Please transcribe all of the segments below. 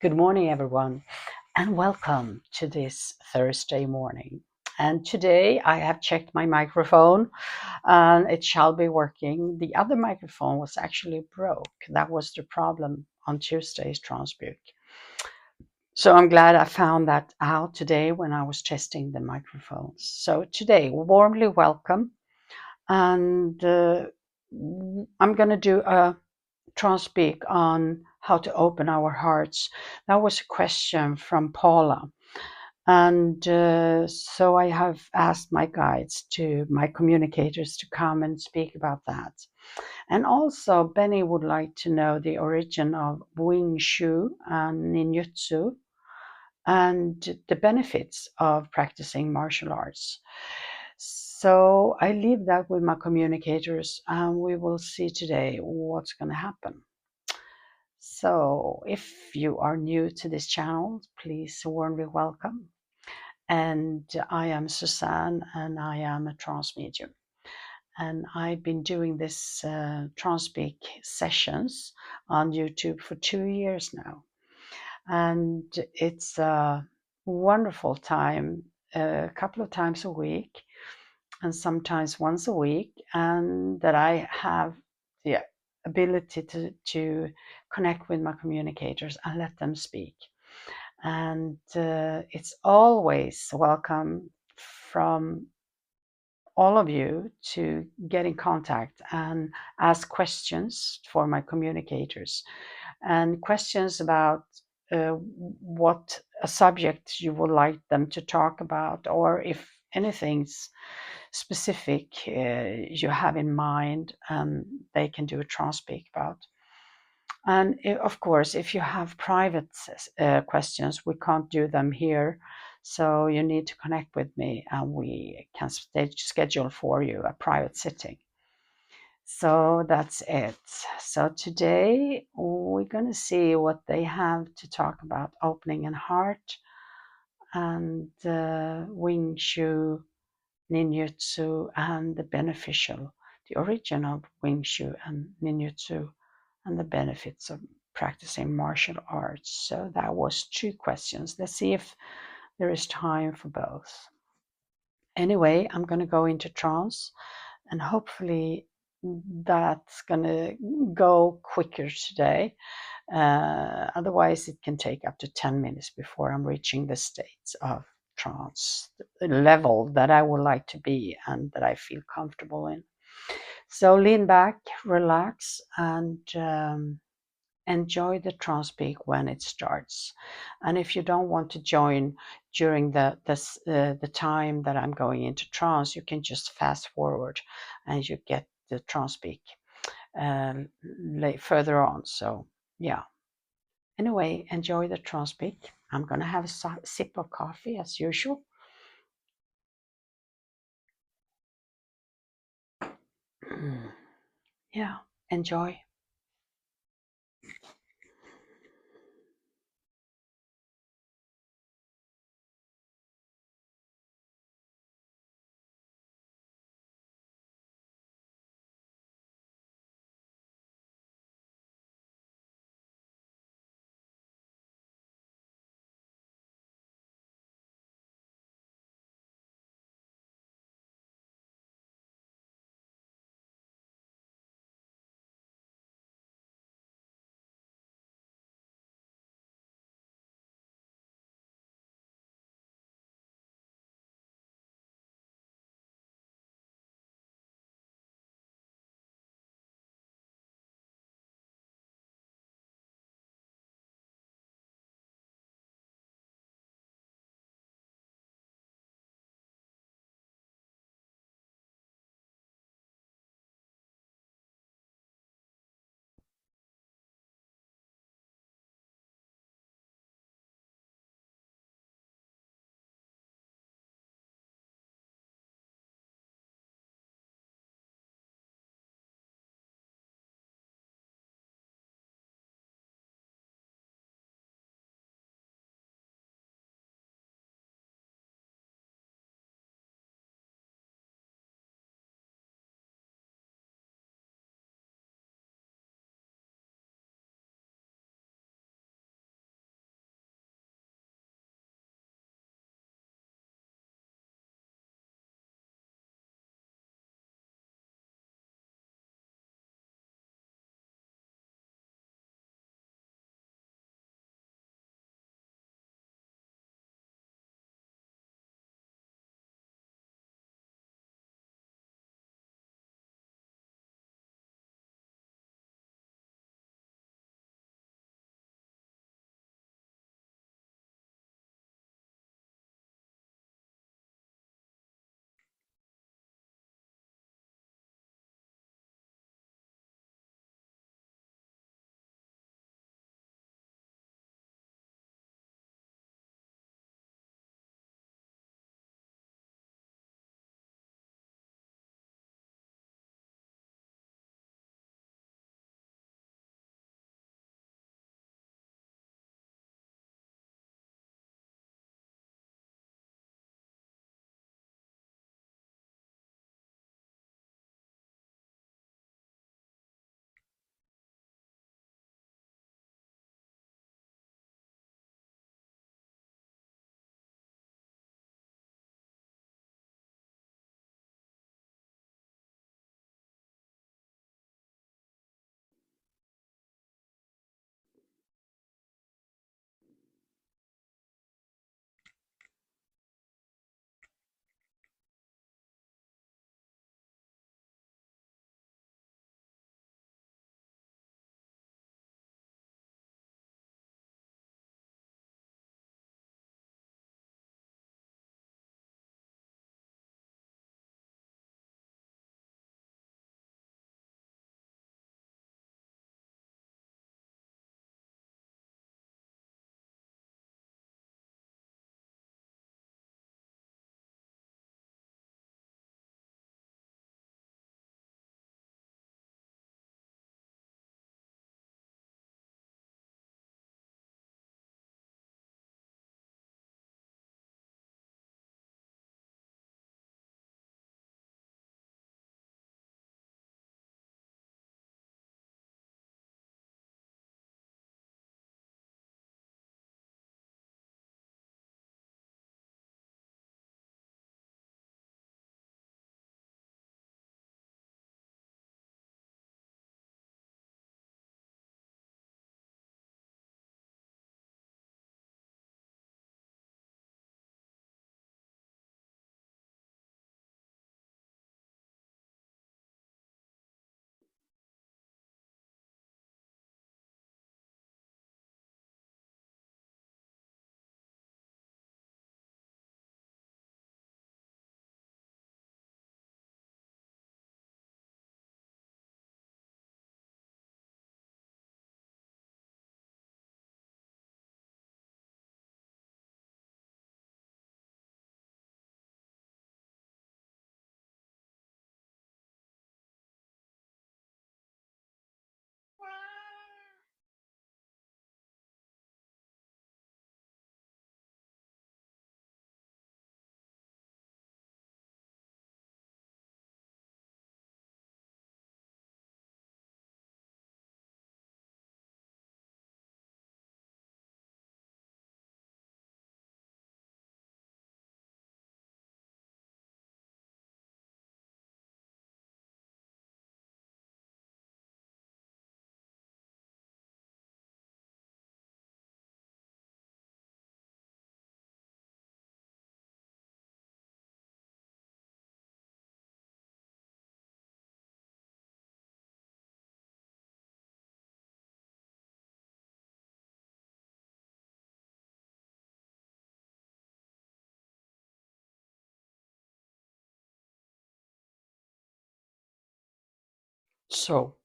Good morning, everyone, and welcome to this Thursday morning. And today I have checked my microphone and it shall be working. The other microphone was actually broke. That was the problem on Tuesday's Transpeak. So I'm glad I found that out today when I was testing the microphones. So today, warmly welcome. And I'm going to do a Transpeak on how to open our hearts. That was a question from Paula. And so I have asked my guides my communicators to come and speak about that. And also, Benny would like to know the origin of Wing Chun and Ninjutsu and the benefits of practicing martial arts. So I leave that with my communicators, and we will see today what's going to happen. So if you are new to this channel, please warmly welcome. And I am Susanne, and I am a trance medium. And I've been doing this Transpeak sessions on YouTube for 2 years now. And it's a wonderful time, a couple of times a week, and sometimes once a week, and that I have the ability to connect with my communicators and let them speak. And it's always welcome from all of you to get in contact and ask questions for my communicators and questions about what a subject you would like them to talk about, or if anything's specific you have in mind, they can do a Transpeak about. And of course, if you have private questions, we can't do them here. So you need to connect with me and we can schedule for you a private sitting. So that's it. So today we're going to see what they have to talk about opening and heart and Wing Chun, Ninjutsu, and the origin of Wing Chun and Ninjutsu, and the benefits of practicing martial arts. So that was 2 questions. Let's see if there is time for both. Anyway, I'm going to go into trance, and hopefully that's going to go quicker today. Otherwise, it can take up to 10 minutes before I'm reaching the states of trance, the level that I would like to be and that I feel comfortable in. So lean back, relax, and enjoy the Transpeak when it starts. And if you don't want to join during the time that I'm going into trance, you can just fast forward and you get the Transpeak further on. So yeah. Anyway, enjoy the Transpeak. I'm going to have a sip of coffee as usual. Yeah, enjoy. So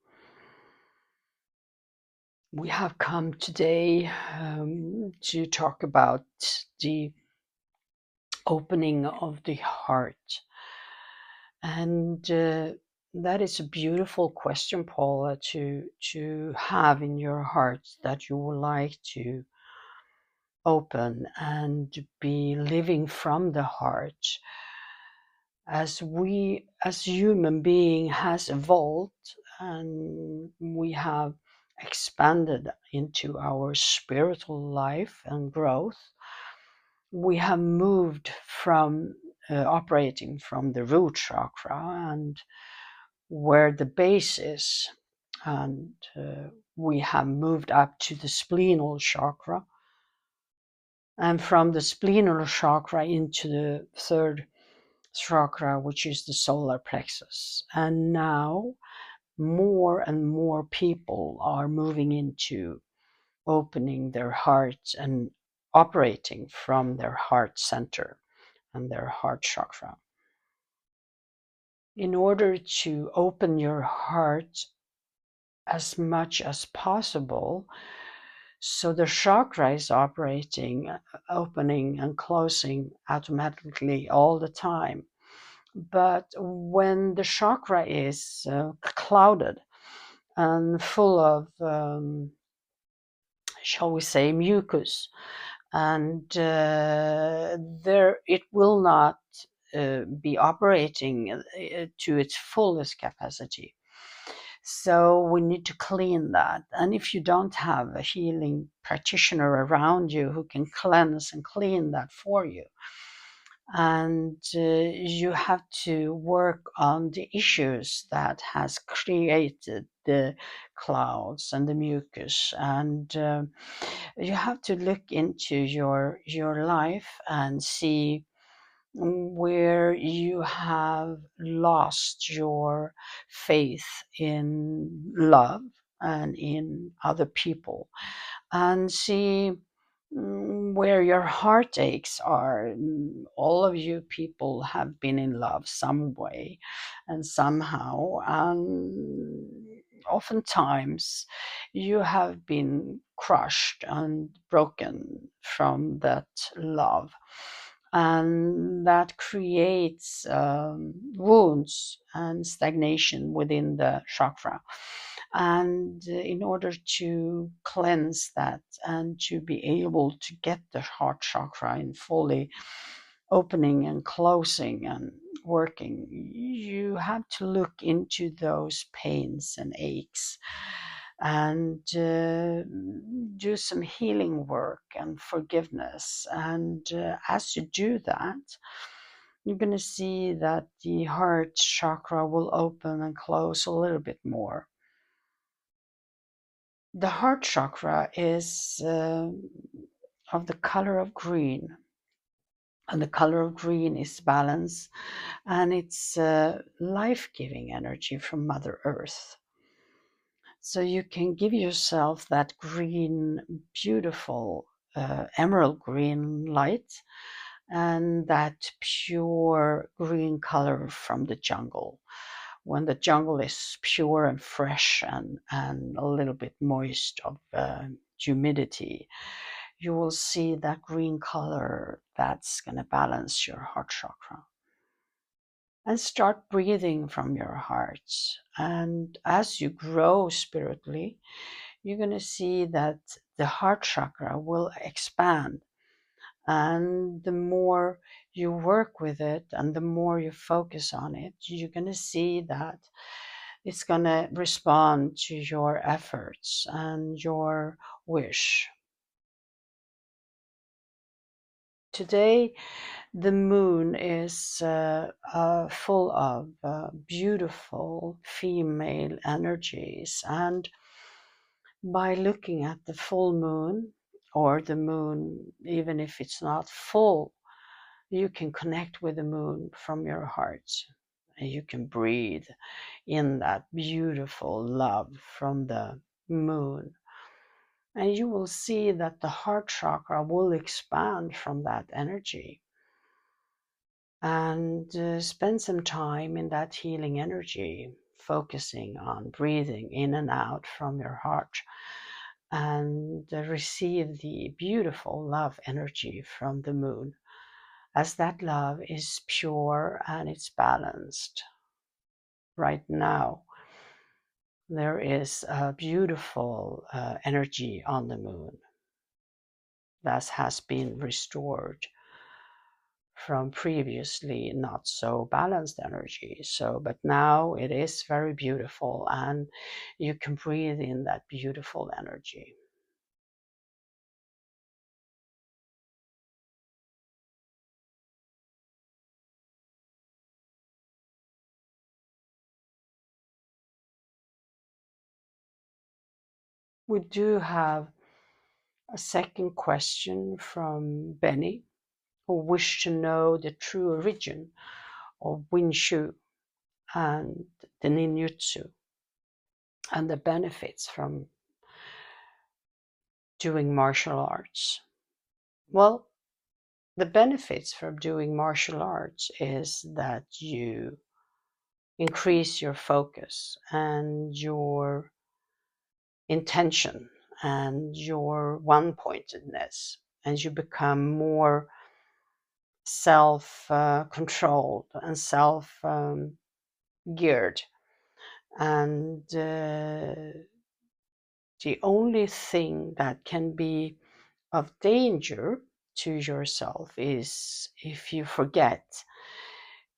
we have come today to talk about the opening of the heart. And that is a beautiful question, Paula, to have in your heart, that you would like to open and be living from the heart. As we as human being has evolved, and we have expanded into our spiritual life and growth, we have moved from operating from the root chakra, and where the base is, and we have moved up to the spleenal chakra, and from the spleenal chakra into the third chakra, which is the solar plexus. And now more and more people are moving into opening their hearts and operating from their heart center and their heart chakra. In order to open your heart as much as possible, so the chakra is operating, opening and closing automatically all the time. But when the chakra is clouded and full of, shall we say, mucus, and there it will not be operating to its fullest capacity. So we need to clean that. And if you don't have a healing practitioner around you who can cleanse and clean that for you, and you have to work on the issues that has created the clouds and the mucus, and you have to look into your life and see where you have lost your faith in love and in other people, and see where your heartaches are. All of you people have been in love some way and somehow, and oftentimes you have been crushed and broken from that love, and that creates wounds and stagnation within the chakra. And in order to cleanse that and to be able to get the heart chakra in fully opening and closing and working, you have to look into those pains and aches, and do some healing work and forgiveness. And as you do that, you're going to see that the heart chakra will open and close a little bit more. The heart chakra is of the color of green, and the color of green is balance, and it's life-giving energy from Mother Earth. So you can give yourself that green, beautiful emerald green light, and that pure green color from the jungle. When the jungle is pure and fresh and a little bit moist of humidity, you will see that green color that's going to balance your heart chakra. And start breathing from your heart. And as you grow spiritually, you're going to see that the heart chakra will expand. And the more you work with it and the more you focus on it, you're going to see that it's going to respond to your efforts and your wish. Today, the moon is full of beautiful female energies, and by looking at the full moon, or the moon, even if it's not full, you can connect with the moon from your heart, and you can breathe in that beautiful love from the moon. And you will see that the heart chakra will expand from that energy. And spend some time in that healing energy. focusing on breathing in and out from your heart and receive the beautiful love energy from the moon, as that love is pure and it's balanced. Right now, there is a beautiful energy on the moon that has been restored from previously not so balanced energy. So, but now it is very beautiful, and you can breathe in that beautiful energy. We do have a second question from Benny, who wished to know the true origin of Wing Chun and the ninjutsu and the benefits from doing martial arts. Well, the benefits from doing martial arts is that you increase your focus and your intention and your one pointedness, and you become more self controlled and self geared. And the only thing that can be of danger to yourself is if you forget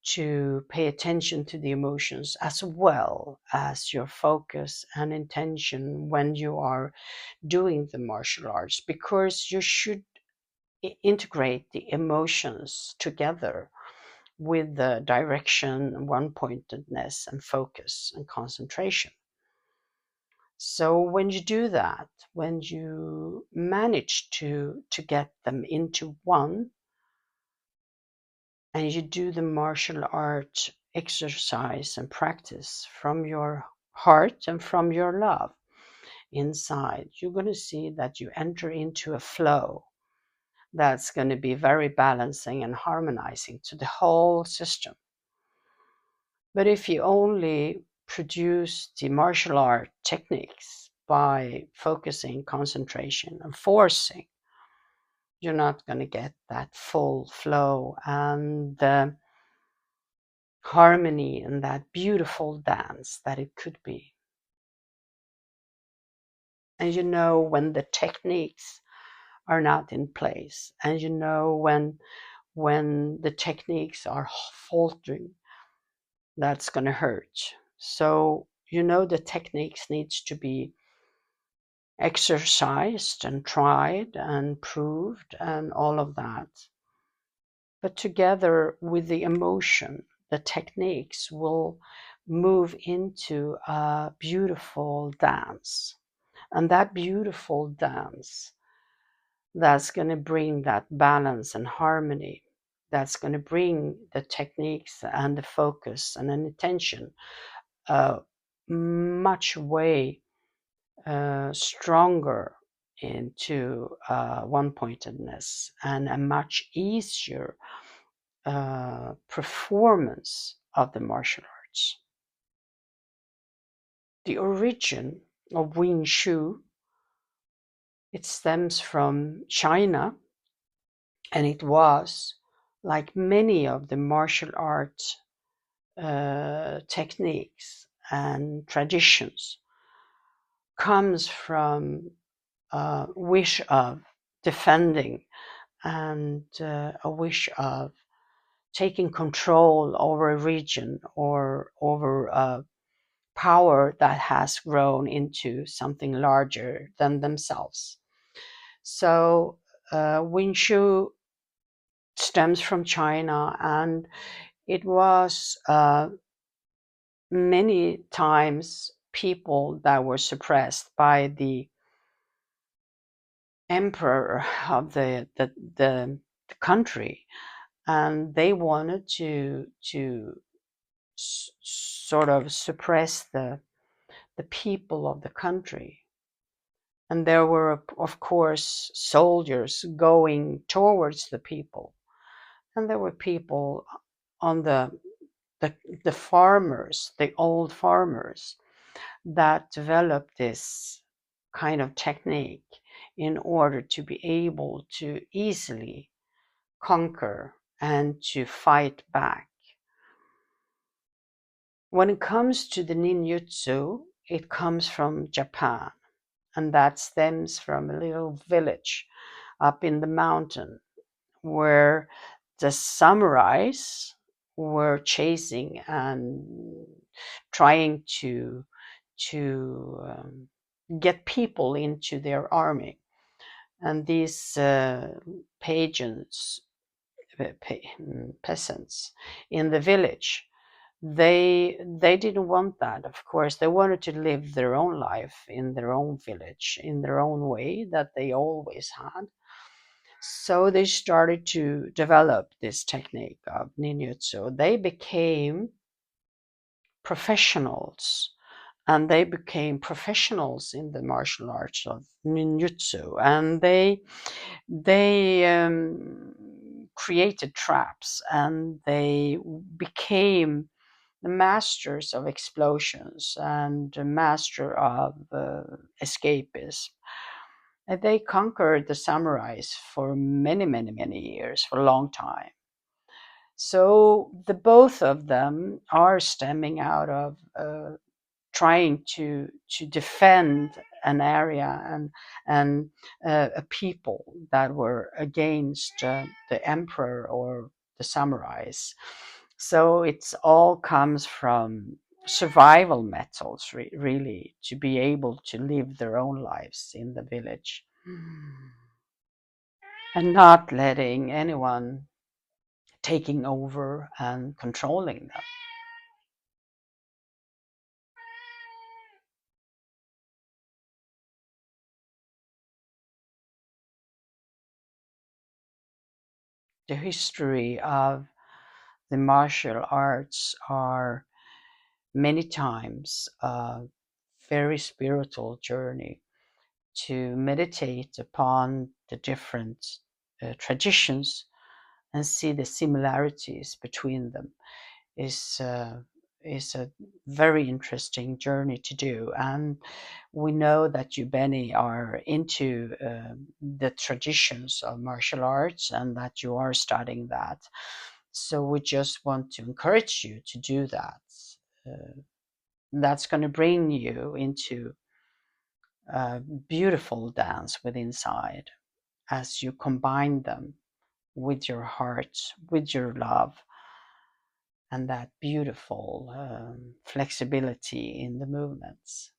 to pay attention to the emotions as well as your focus and intention when you are doing the martial arts, because you should integrate the emotions together with the direction, one pointedness, and focus and concentration. So when you do that, when you manage to get them into one, and you do the martial art exercise and practice from your heart and from your love inside, you're going to see that you enter into a flow that's going to be very balancing and harmonizing to the whole system. But if you only produce the martial art techniques by focusing, concentration, and forcing, you're not going to get that full flow and harmony and that beautiful dance that it could be. And you know when the techniques are not in place, and you know when the techniques are faltering, that's going to hurt. So you know the techniques needs to be exercised and tried and proved and all of that. But together with the emotion, the techniques will move into a beautiful dance. And that beautiful dance, that's going to bring that balance and harmony. That's going to bring the techniques and the focus and an attention much way stronger into one pointedness and a much easier performance of the martial arts. The origin of Wing Chun, it stems from China, and it was, like many of the martial arts techniques and traditions, comes from a wish of defending and a wish of taking control over a region or over a power that has grown into something larger than themselves. So Wing Chun stems from China, and it was many times people that were suppressed by the emperor of the country, and they wanted to sort of suppress the people of the country. And there were, of course, soldiers going towards the people, and there were people on the the, the farmers, the old farmers that developed this kind of technique in order to be able to easily conquer and to fight back. When it comes to the ninjutsu, it comes from Japan, and that stems from a little village up in the mountain where the samurais were chasing and trying to get people into their army, and these pagans, peasants in the village, they didn't want that. Of course, they wanted to live their own life in their own village in their own way that they always had. So they started to develop this technique of ninjutsu. They became professionals, and they became professionals in the martial arts of ninjutsu, and they created traps, and they became the masters of explosions and the master of escapism. And they conquered the samurais for many, many, many years, for a long time. So the both of them are stemming out of trying to defend an area and a people that were against the emperor or the samurais. So it's all comes from survival methods, really, to be able to live their own lives in the village and not letting anyone taking over and controlling them. The history of the martial arts are many times a very spiritual journey to meditate upon the different traditions and see the similarities between them is is a very interesting journey to do. And we know that you, Benny, are into the traditions of martial arts and that you are studying that. So we just want to encourage you to do that. Uh, that's going to bring you into a beautiful dance with inside as you combine them with your heart, with your love, and that beautiful flexibility in the movements.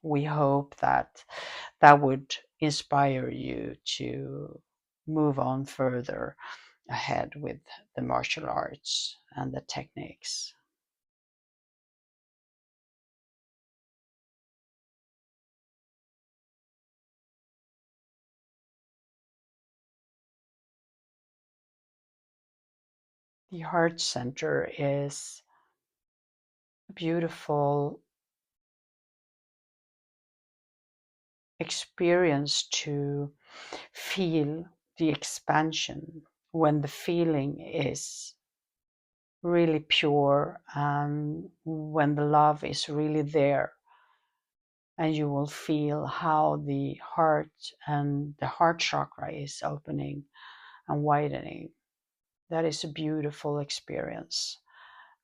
We hope that that would inspire you to move on further ahead with the martial arts and the techniques. The heart center is a beautiful experience to feel the expansion when the feeling is really pure and when the love is really there, and you will feel how the heart and the heart chakra is opening and widening. That is a beautiful experience.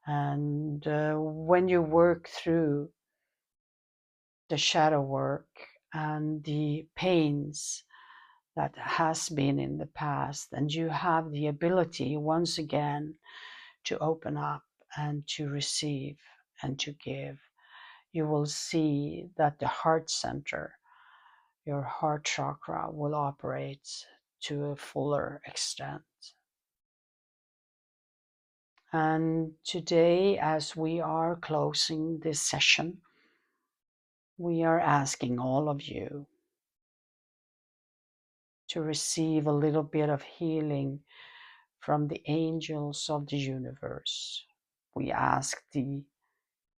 And when you work through the shadow work and the pains that has been in the past, and you have the ability once again to open up and to receive and to give, you will see that the heart center, your heart chakra, will operate to a fuller extent. And today, as we are closing this session, we are asking all of you to receive a little bit of healing from the angels of the universe. We ask the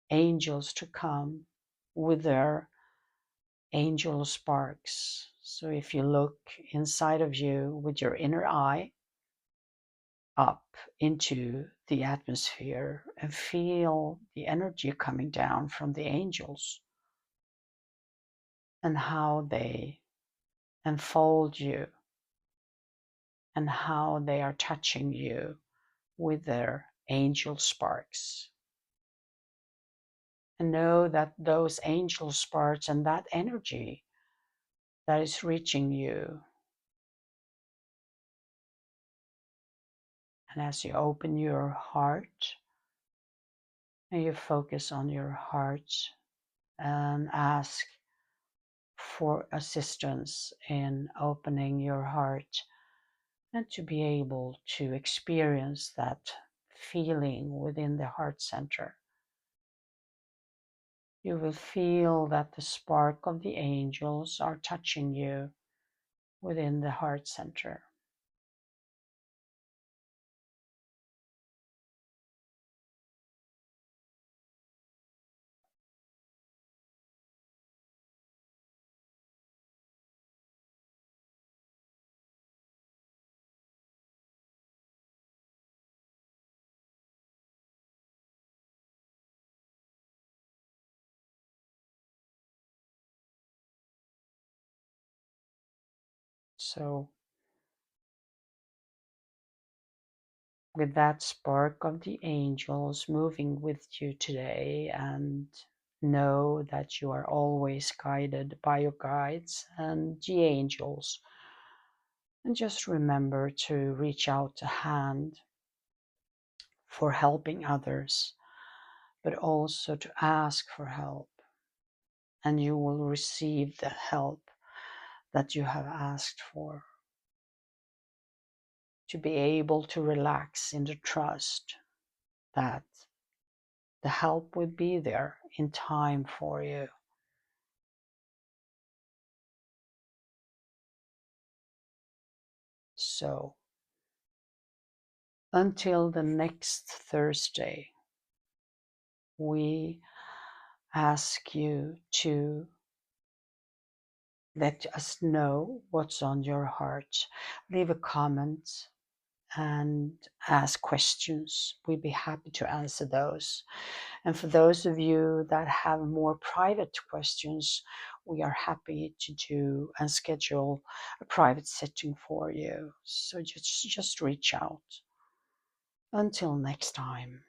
angels to come with their angel sparks. So if you look inside of you with your inner eye up into the atmosphere and feel the energy coming down from the angels and how they enfold you and how they are touching you with their angel sparks. And know that those angel sparks and that energy that is reaching you. And as you open your heart and you focus on your heart and ask for assistance in opening your heart and to be able to experience that feeling within the heart center, you will feel that the spark of the angels are touching you within the heart center. So, with that spark of the angels moving with you today, and know that you are always guided by your guides and the angels. And just remember to reach out a hand for helping others, but also to ask for help, and you will receive the help that you have asked for. To be able to relax in the trust that the help will be there in time for you. So, until the next Thursday, we ask you to let us know what's on your heart. Leave a comment and ask questions. We'd be happy to answer those. And for those of you that have more private questions, we are happy to do and schedule a private sitting for you. So just reach out. Until next time.